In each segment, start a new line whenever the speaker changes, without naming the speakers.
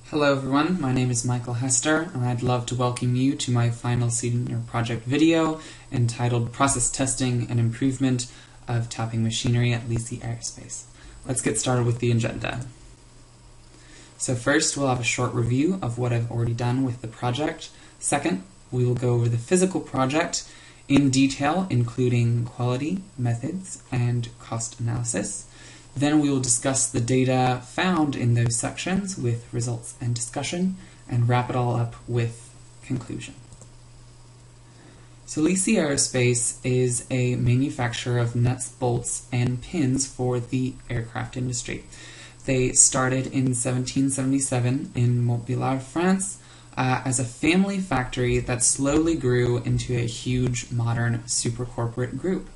Hello everyone, my name is Michael Hester, and I'd love to welcome you to my final senior project video entitled Process Testing and Improvement of Tapping Machinery at Lisi Aerospace. Let's get started with the agenda. So first, we'll have a short review of what I've already done with the project. Second, we will go over the physical project in detail, including quality, methods, and cost analysis. Then we will discuss the data found in those sections with results and discussion, and wrap it all up with conclusion. So Lisi Aerospace is a manufacturer of nuts, bolts, and pins for the aircraft industry. They started in 1777 in Montbéliard, France, as a family factory that slowly grew into a huge modern super corporate group.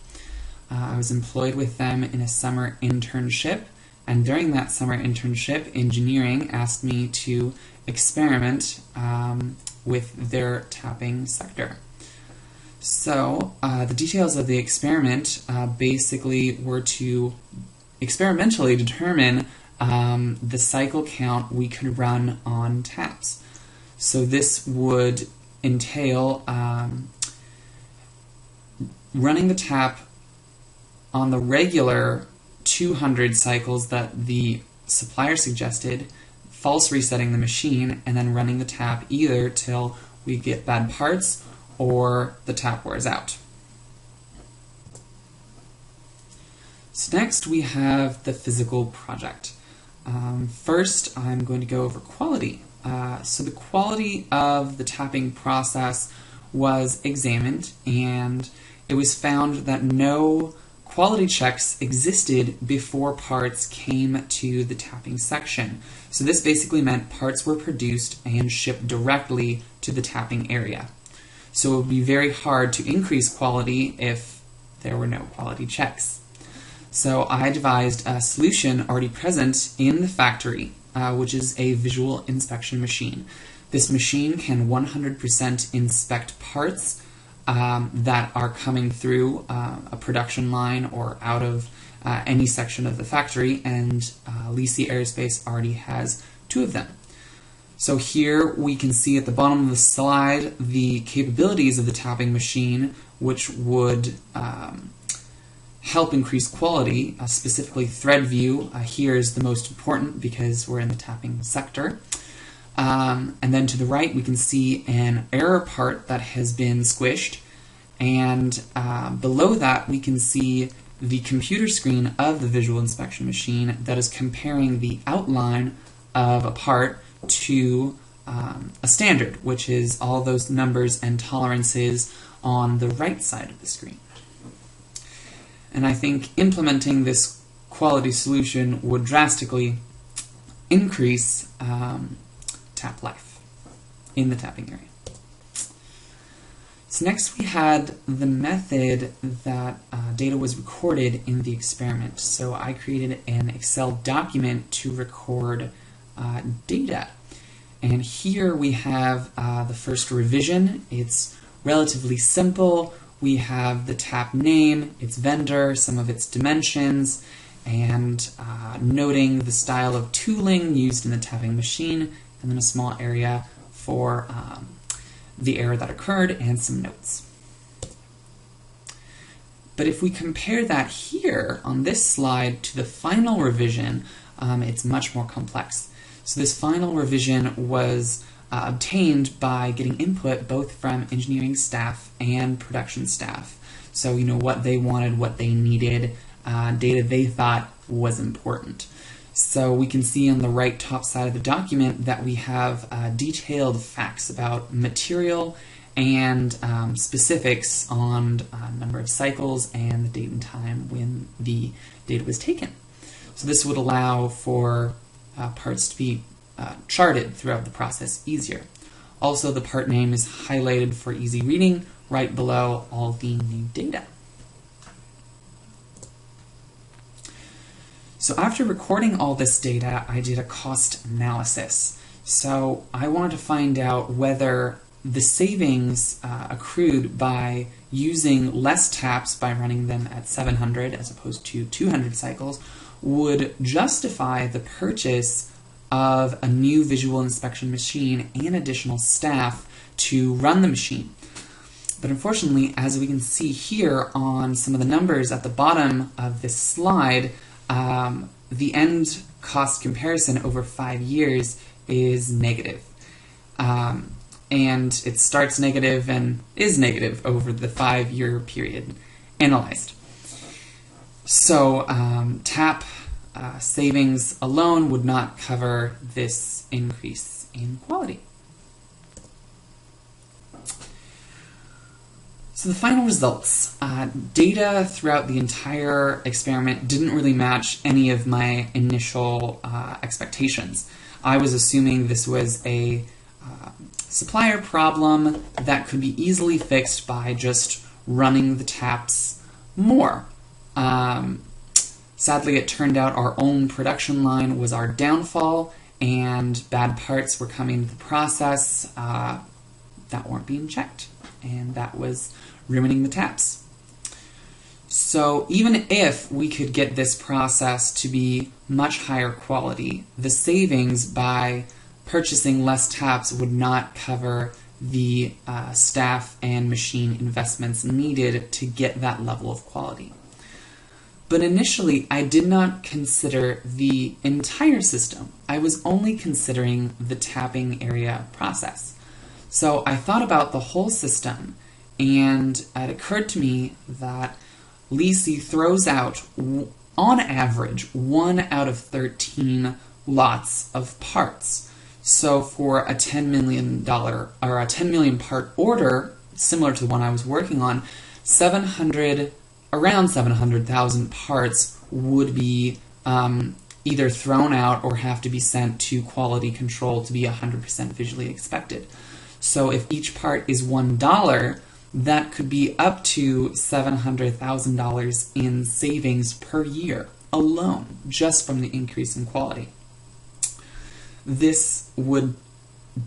I was employed with them in a summer internship, and during that summer internship, engineering asked me to experiment with their tapping sector. So the details of the experiment basically were to experimentally determine the cycle count we could run on taps. So this would entail running the tap on the regular 200 cycles that the supplier suggested, false resetting the machine, and then running the tap either till we get bad parts or the tap wears out. So next we have the physical project. First, I'm going to go over quality. So the quality of the tapping process was examined, and it was found that no quality checks existed before parts came to the tapping section. So this basically meant parts were produced and shipped directly to the tapping area. So it would be very hard to increase quality if there were no quality checks. So I devised a solution already present in the factory, which is a visual inspection machine. This machine can 100% inspect parts that are coming through a production line or out of any section of the factory, and Lisi Aerospace already has 2 of them. So here we can see at the bottom of the slide the capabilities of the tapping machine, which would help increase quality, specifically thread view. Here is the most important because we're in the tapping sector. And then to the right we can see an error part that has been squished, and below that we can see the computer screen of the visual inspection machine that is comparing the outline of a part to a standard, which is all those numbers and tolerances on the right side of the screen. And I think implementing this quality solution would drastically increase tap life in the tapping area. So next we had the method that data was recorded in the experiment. So I created an Excel document to record data. And here we have the first revision. It's relatively simple. We have the tap name, its vendor, some of its dimensions, and noting the style of tooling used in the tapping machine, and then a small area for the error that occurred and some notes. But if we compare that here on this slide to the final revision, it's much more complex. So this final revision was obtained by getting input both from engineering staff and production staff. So you know what they wanted, what they needed, data they thought was important. So we can see on the right top side of the document that we have detailed facts about material and specifics on number of cycles and the date and time when the data was taken. So this would allow for parts to be charted throughout the process easier. Also, the part name is highlighted for easy reading right below all the new data. So after recording all this data, I did a cost analysis. So I wanted to find out whether the savings accrued by using less taps by running them at 700 as opposed to 200 cycles would justify the purchase of a new visual inspection machine and additional staff to run the machine. But unfortunately, as we can see here on some of the numbers at the bottom of this slide, the end cost comparison over 5 years is negative. And it starts negative and is negative over the 5-year period analyzed. So TAP savings alone would not cover this increase in quality. So the final results. Data throughout the entire experiment didn't really match any of my initial expectations. I was assuming this was a supplier problem that could be easily fixed by just running the taps more. Sadly, it turned out our own production line was our downfall, and bad parts were coming to the process that weren't being checked, and that was ruining the taps. So even if we could get this process to be much higher quality, the savings by purchasing less taps would not cover the staff and machine investments needed to get that level of quality. But initially, I did not consider the entire system. I was only considering the tapping area process. So I thought about the whole system, and it occurred to me that Lisi throws out, on average, 1 out of 13 lots of parts. So for a $10 million or a 10 million part order, similar to the one I was working on, around 700,000 parts would be either thrown out or have to be sent to quality control to be 100% visually inspected. So if each part is $1, that could be up to $700,000 in savings per year alone, just from the increase in quality. This would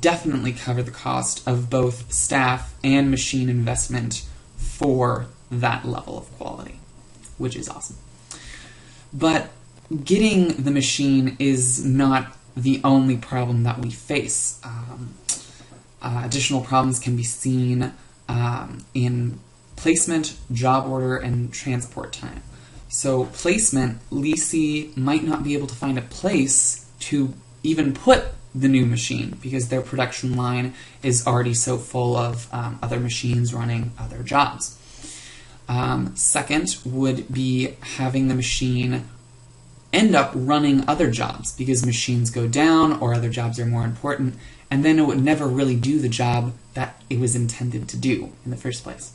definitely cover the cost of both staff and machine investment for that level of quality, which is awesome. But getting the machine is not the only problem that we face. Additional problems can be seen in placement, job order, and transport time. So placement, Lisi might not be able to find a place to even put the new machine because their production line is already so full of other machines running other jobs. Second would be having the machine end up running other jobs because machines go down or other jobs are more important, and then it would never really do the job that it was intended to do in the first place.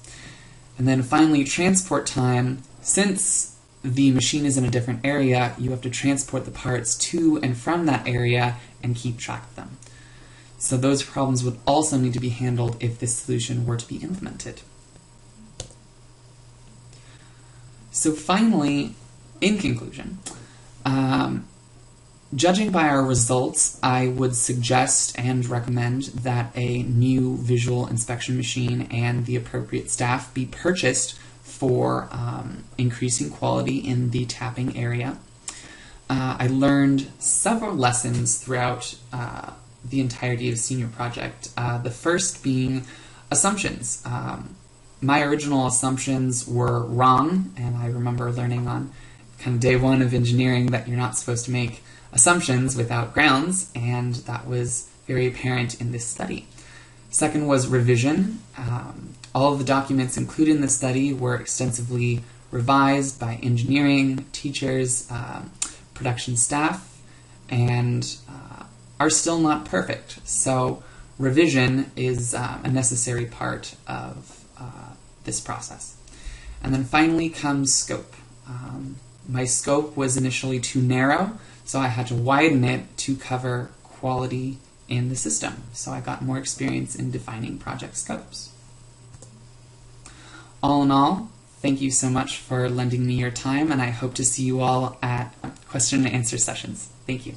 And then finally, transport time. Since the machine is in a different area, you have to transport the parts to and from that area and keep track of them. So those problems would also need to be handled if this solution were to be implemented. So finally, in conclusion, judging by our results, I would suggest and recommend that a new visual inspection machine and the appropriate staff be purchased for increasing quality in the tapping area. I learned several lessons throughout the entirety of senior project. The first being assumptions. My original assumptions were wrong, and I remember learning on kind of day one of engineering that you're not supposed to make assumptions without grounds, and that was very apparent in this study. Second was revision. All of the documents included in the study were extensively revised by engineering, teachers, production staff, and are still not perfect. So revision is a necessary part of this process. And then finally comes scope. My scope was initially too narrow, so I had to widen it to cover quality in the system. So I got more experience in defining project scopes. All in all, thank you so much for lending me your time, and I hope to see you all at question and answer sessions. Thank you.